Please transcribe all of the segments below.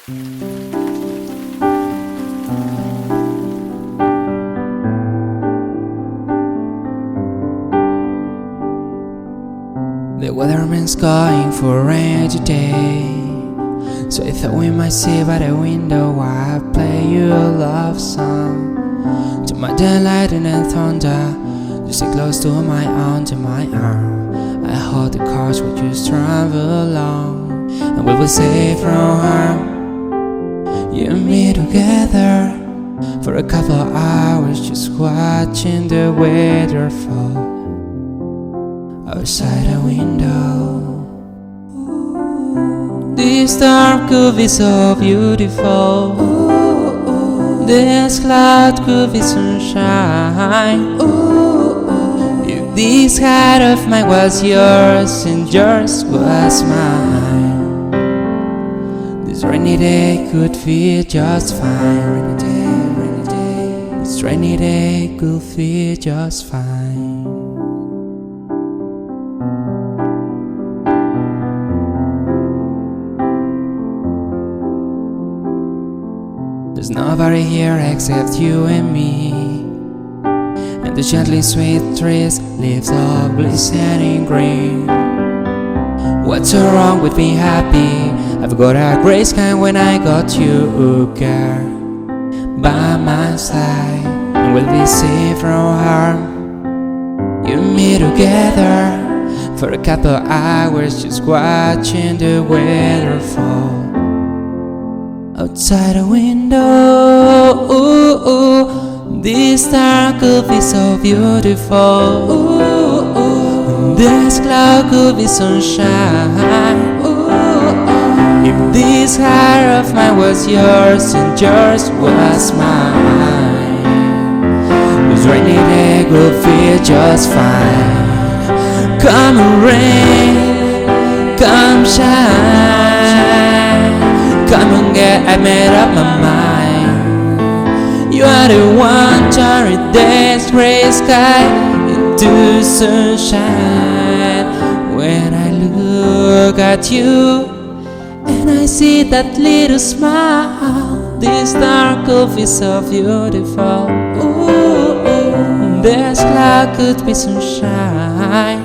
The weatherman's going for rain today, so I thought we might see by the window while I play you a love song. To my delight and thunder, you sit close to my arm, to my arm. I hold the cards with you travel along, and we will safe from harm. You and me together for a couple of hours, just watching the weather fall outside the window. This dark could be so beautiful. This cloud could be sunshine. If this heart of mine was yours and yours was mine, this rainy day could feel just fine. Rainy day, rainy day. This rainy day could feel just fine. There's nobody here except you and me, and the gently sweet trees, leaves all glistening green. What's so wrong with being happy? I've got a gray sky when I got you, girl, by my side, and we'll be safe from harm. You and me together for a couple of hours, just watching the weather fall outside the window. This star could be so beautiful. This cloud could be sunshine. If this heart of mine was yours and yours was mine, this rainy day could feel just fine. Come rain, come shine, come and get, I made up my mind. You are the one turning this gray sky into sunshine. When I look at you and I see that little smile, this dark could be so beautiful. This cloud could be sunshine.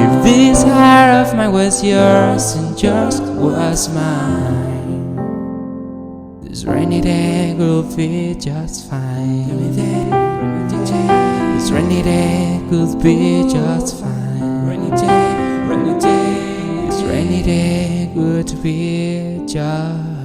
If this heart of mine was yours and yours was mine, this rainy day could be just fine. This rainy day could be just fine. Rainy day, rainy day. This rainy day could be just